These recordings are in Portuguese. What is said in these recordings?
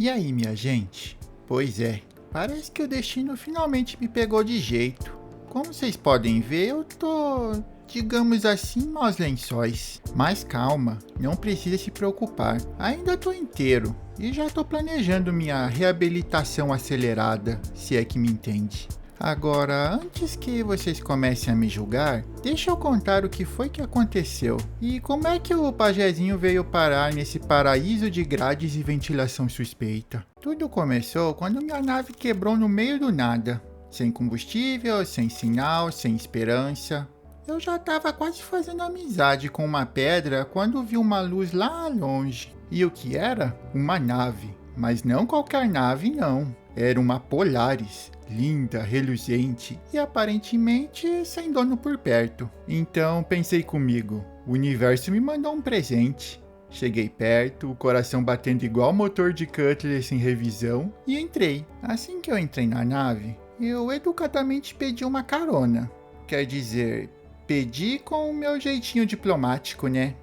E aí, minha gente? Pois é, parece que o destino finalmente me pegou de jeito. Como vocês podem ver, eu tô, digamos assim, maus lençóis. Mas calma, não precisa se preocupar. Ainda tô inteiro e já tô planejando minha reabilitação acelerada, se é que me entende. Agora, antes que vocês comecem a me julgar, deixa eu contar o que foi que aconteceu e como é que o pajezinho veio parar nesse paraíso de grades e ventilação suspeita. Tudo começou quando minha nave quebrou no meio do nada, sem combustível, sem sinal, sem esperança. Eu já estava quase fazendo amizade com uma pedra quando vi uma luz lá longe. E o que era? Uma nave. Mas não qualquer nave, não. Era uma Polaris, linda, reluzente e aparentemente sem dono por perto. Então pensei comigo, o universo me mandou um presente. Cheguei perto, o coração batendo igual motor de Cutlass em revisão e entrei. Assim que eu entrei na nave, eu educadamente pedi uma carona. Quer dizer, pedi com o meu jeitinho diplomático, né?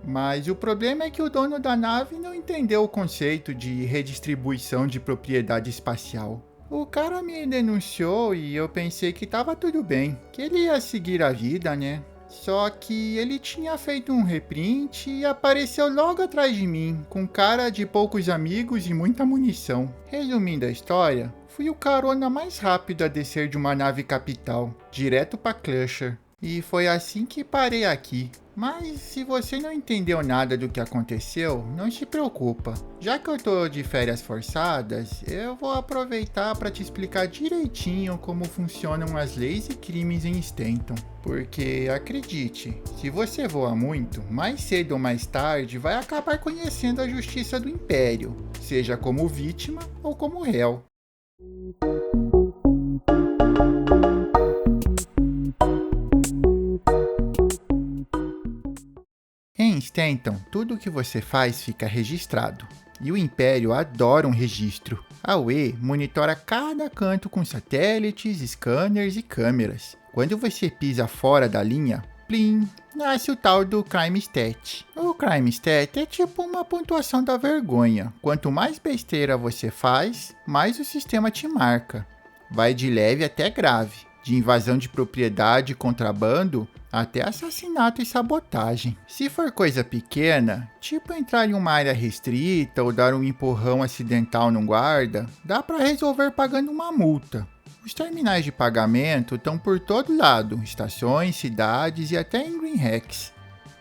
Mas o problema é que o dono da nave não entendeu o conceito de redistribuição de propriedade espacial. O cara me denunciou e eu pensei que tava tudo bem, que ele ia seguir a vida, né? Só que ele tinha feito um reprint e apareceu logo atrás de mim, com cara de poucos amigos e muita munição. Resumindo a história, fui o carona mais rápido a descer de uma nave capital, direto pra Crusher. E foi assim que parei aqui. Mas se você não entendeu nada do que aconteceu, não se preocupa. Já que eu tô de férias forçadas, eu vou aproveitar para te explicar direitinho como funcionam as leis e crimes em Stanton. Porque acredite, se você voa muito, mais cedo ou mais tarde vai acabar conhecendo a justiça do Império, seja como vítima ou como réu. Em Stanton, tudo o que você faz fica registrado, e o Império adora um registro. A UE monitora cada canto com satélites, scanners e câmeras. Quando você pisa fora da linha, plim, nasce o tal do Crime Stat. O Crime Stat é tipo uma pontuação da vergonha. Quanto mais besteira você faz, mais o sistema te marca. Vai de leve até grave, de invasão de propriedade e contrabando até assassinato e sabotagem. Se for coisa pequena, tipo entrar em uma área restrita ou dar um empurrão acidental num guarda, dá para resolver pagando uma multa. Os terminais de pagamento estão por todo lado, estações, cidades e até em Green Rex.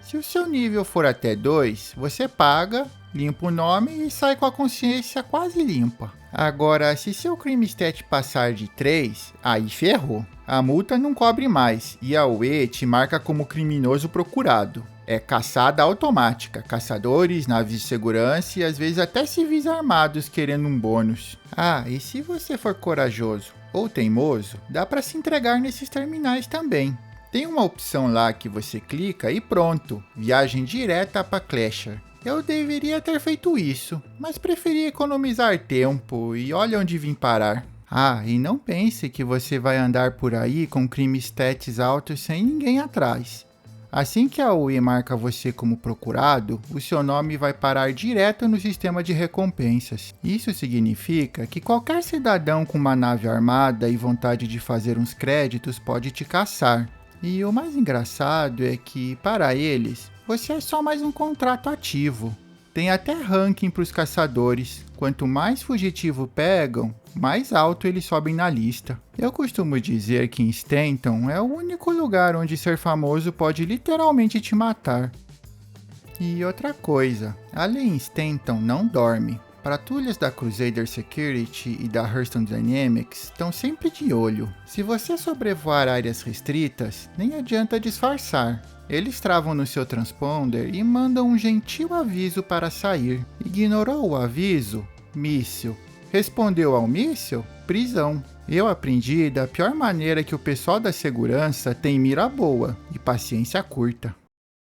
Se o seu nível for até 2, você paga, limpa o nome e sai com a consciência quase limpa. Agora, se seu crime stat passar de 3, aí ferrou. A multa não cobre mais e a UE te marca como criminoso procurado. É caçada automática, caçadores, naves de segurança e às vezes até civis armados querendo um bônus. Ah, e se você for corajoso ou teimoso, dá para se entregar nesses terminais também. Tem uma opção lá que você clica e pronto, viagem direta para Clasher. Eu deveria ter feito isso, mas preferi economizar tempo e olha onde vim parar. Ah, e não pense que você vai andar por aí com crime stats altos sem ninguém atrás. Assim que a UE marca você como procurado, o seu nome vai parar direto no sistema de recompensas. Isso significa que qualquer cidadão com uma nave armada e vontade de fazer uns créditos pode te caçar. E o mais engraçado é que, para eles, você é só mais um contrato ativo. Tem até ranking para os caçadores. Quanto mais fugitivo pegam, mais alto eles sobem na lista. Eu costumo dizer que em Stanton é o único lugar onde ser famoso pode literalmente te matar. E outra coisa, a lei em Stanton não dorme. Patrulhas da Crusader Security e da Hurston Dynamics estão sempre de olho. Se você sobrevoar áreas restritas, nem adianta disfarçar. Eles travam no seu transponder e mandam um gentil aviso para sair. Ignorou o aviso? Míssil. Respondeu ao míssil? Prisão. Eu aprendi da pior maneira que o pessoal da segurança tem mira boa e paciência curta.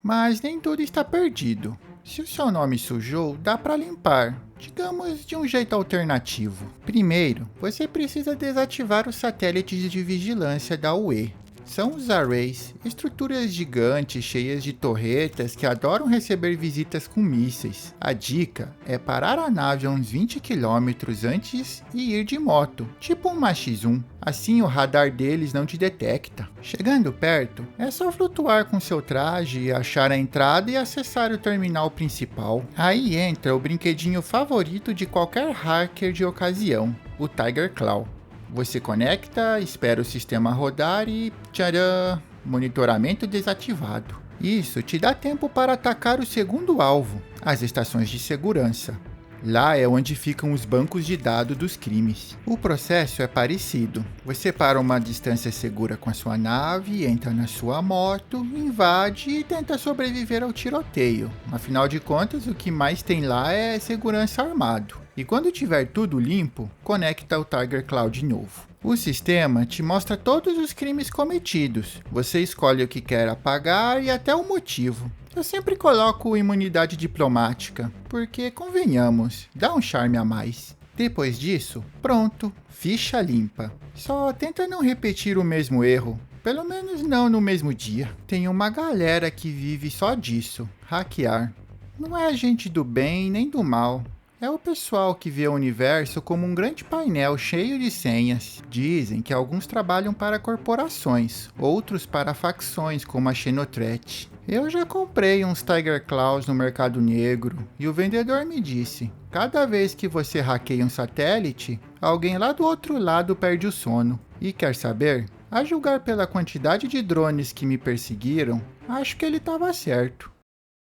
Mas nem tudo está perdido. Se o seu nome sujou, dá para limpar, digamos de um jeito alternativo. Primeiro, você precisa desativar os satélites de vigilância da UE. são os arrays, estruturas gigantes cheias de torretas que adoram receber visitas com mísseis. A dica é parar a nave a uns 20 km antes e ir de moto, tipo um X1. Assim o radar deles não te detecta. Chegando perto, é só flutuar com seu traje, achar a entrada e acessar o terminal principal. Aí entra o brinquedinho favorito de qualquer hacker de ocasião, o Tiger Claw. Você conecta, espera o sistema rodar e tcharam! Monitoramento desativado. Isso te dá tempo para atacar o segundo alvo, as estações de segurança. Lá é onde ficam os bancos de dados dos crimes. O processo é parecido. Você para uma distância segura com a sua nave, entra na sua moto, invade e tenta sobreviver ao tiroteio. Afinal de contas, o que mais tem lá é segurança armado. E quando tiver tudo limpo, conecta o Tiger Claw de novo. O sistema te mostra todos os crimes cometidos. Você escolhe o que quer apagar e até o motivo. Eu sempre coloco imunidade diplomática, porque, convenhamos, dá um charme a mais. Depois disso, pronto, ficha limpa. Só tenta não repetir o mesmo erro, pelo menos não no mesmo dia. Tem uma galera que vive só disso, hackear. Não é gente do bem nem do mal. É o pessoal que vê o universo como um grande painel cheio de senhas. Dizem que alguns trabalham para corporações, outros para facções como a Xenotret. Eu já comprei uns Tiger Claws no mercado negro e o vendedor me disse: cada vez que você hackeia um satélite, alguém lá do outro lado perde o sono. E quer saber? A julgar pela quantidade de drones que me perseguiram, acho que ele estava certo.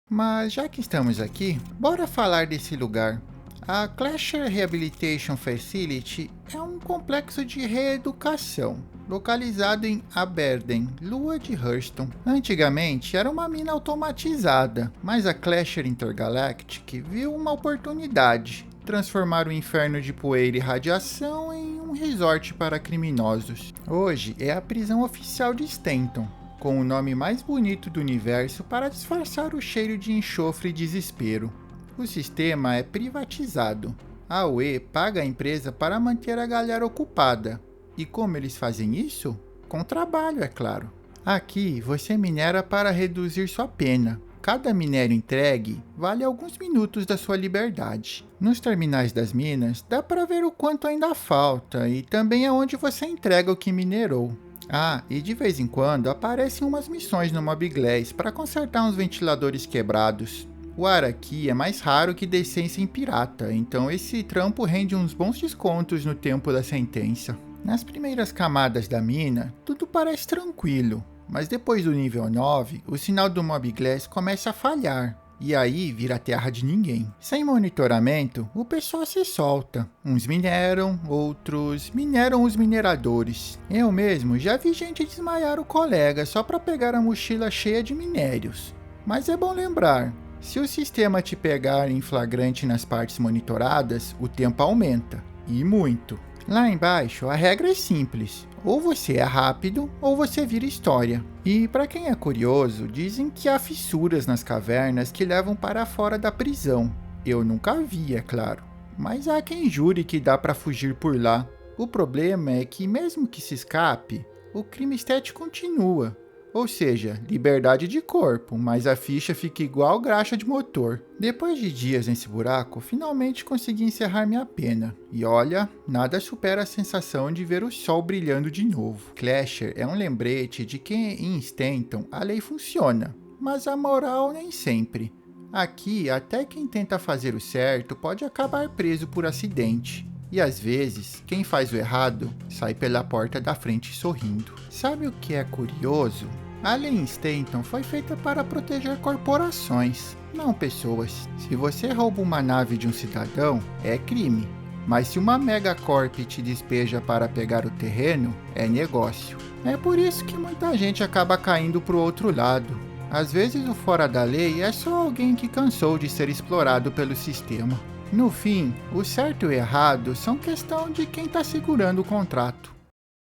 Mas já que estamos aqui, bora falar desse lugar. A Clasher Rehabilitation Facility é um complexo de reeducação, localizado em Aberdeen, Lua de Hurston. Antigamente era uma mina automatizada, mas a Clasher Intergalactic viu uma oportunidade: transformar o inferno de poeira e radiação em um resort para criminosos. Hoje é a prisão oficial de Stanton, com o nome mais bonito do universo para disfarçar o cheiro de enxofre e desespero. O sistema é privatizado. A UE paga a empresa para manter a galera ocupada. E como eles fazem isso? Com trabalho, é claro. Aqui você minera para reduzir sua pena. Cada minério entregue vale alguns minutos da sua liberdade. Nos terminais das minas dá para ver o quanto ainda falta e também aonde você entrega o que minerou. Ah, e de vez em quando aparecem umas missões no Mob Glass para consertar uns ventiladores quebrados. O ar aqui é mais raro que decência em pirata, então esse trampo rende uns bons descontos no tempo da sentença. Nas primeiras camadas da mina, tudo parece tranquilo, mas depois do nível 9, o sinal do Mob Glass começa a falhar, e aí vira terra de ninguém. Sem monitoramento, o pessoal se solta. Uns mineram, outros mineram os mineradores. Eu mesmo já vi gente desmaiar o colega só para pegar a mochila cheia de minérios. Mas é bom lembrar: se o sistema te pegar em flagrante nas partes monitoradas, o tempo aumenta, e muito. Lá embaixo, a regra é simples: ou você é rápido, ou você vira história. E para quem é curioso, dizem que há fissuras nas cavernas que levam para fora da prisão. Eu nunca vi, é claro, mas há quem jure que dá para fugir por lá. O problema é que mesmo que se escape, o crime estético continua. Ou seja, liberdade de corpo, mas a ficha fica igual graxa de motor. Depois de dias nesse buraco, finalmente consegui encerrar minha pena. E olha, nada supera a sensação de ver o sol brilhando de novo. Clasher é um lembrete de que em Stanton a lei funciona, mas a moral nem sempre. Aqui, até quem tenta fazer o certo pode acabar preso por acidente. E às vezes, quem faz o errado sai pela porta da frente sorrindo. Sabe o que é curioso? A lei em Stanton foi feita para proteger corporações, não pessoas. Se você rouba uma nave de um cidadão, é crime. Mas se uma megacorp te despeja para pegar o terreno, é negócio. É por isso que muita gente acaba caindo para o outro lado. Às vezes o fora da lei é só alguém que cansou de ser explorado pelo sistema. No fim, o certo e o errado são questão de quem está segurando o contrato.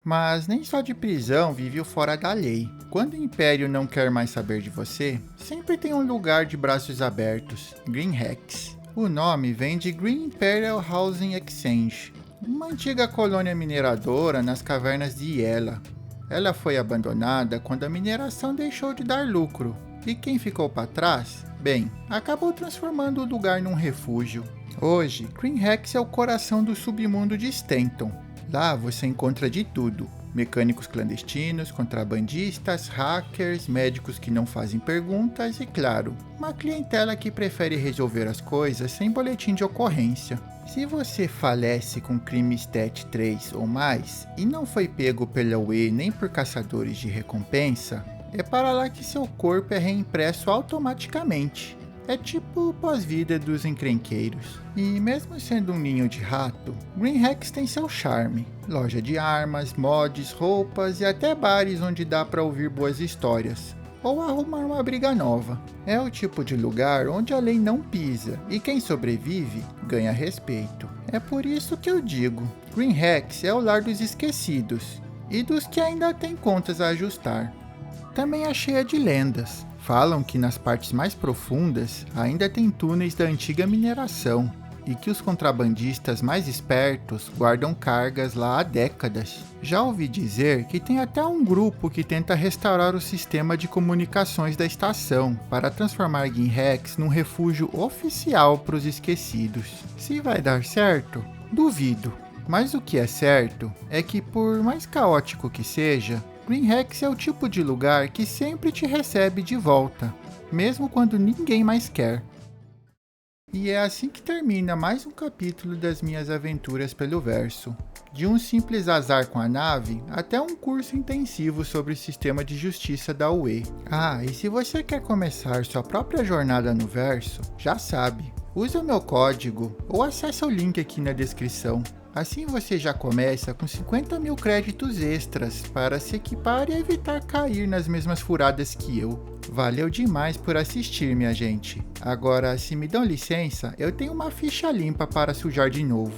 Mas nem só de prisão vive o fora da lei. Quando o Império não quer mais saber de você, sempre tem um lugar de braços abertos: Greenhex. O nome vem de Green Imperial Housing Exchange, uma antiga colônia mineradora nas cavernas de Yela. Ela foi abandonada quando a mineração deixou de dar lucro. E quem ficou para trás? Bem, acabou transformando o lugar num refúgio. Hoje, Green Rex é o coração do submundo de Stanton. Lá você encontra de tudo: mecânicos clandestinos, contrabandistas, hackers, médicos que não fazem perguntas e, claro, uma clientela que prefere resolver as coisas sem boletim de ocorrência. Se você falece com crime STAT 3 ou mais e não foi pego pela UE nem por caçadores de recompensa, é para lá que seu corpo é reimpresso automaticamente. É tipo o pós-vida dos encrenqueiros. E mesmo sendo um ninho de rato, Green Rex tem seu charme. Loja de armas, mods, roupas e até bares onde dá para ouvir boas histórias. Ou arrumar uma briga nova. É o tipo de lugar onde a lei não pisa e quem sobrevive ganha respeito. É por isso que eu digo, Green Rex é o lar dos esquecidos e dos que ainda têm contas a ajustar. Também é cheia de lendas. Falam que nas partes mais profundas ainda tem túneis da antiga mineração e que os contrabandistas mais espertos guardam cargas lá há décadas. Já ouvi dizer que tem até um grupo que tenta restaurar o sistema de comunicações da estação para transformar Green Rex num refúgio oficial para os esquecidos. Se vai dar certo? Duvido. Mas o que é certo é que, por mais caótico que seja, Green Rex é o tipo de lugar que sempre te recebe de volta, mesmo quando ninguém mais quer. E é assim que termina mais um capítulo das minhas aventuras pelo verso. De um simples azar com a nave, até um curso intensivo sobre o sistema de justiça da UE. Ah, e se você quer começar sua própria jornada no verso, já sabe, use o meu código ou acesse o link aqui na descrição. Assim você já começa com 50 mil créditos extras para se equipar e evitar cair nas mesmas furadas que eu. Valeu demais por assistir, minha gente. Agora, se me dão licença, eu tenho uma ficha limpa para sujar de novo.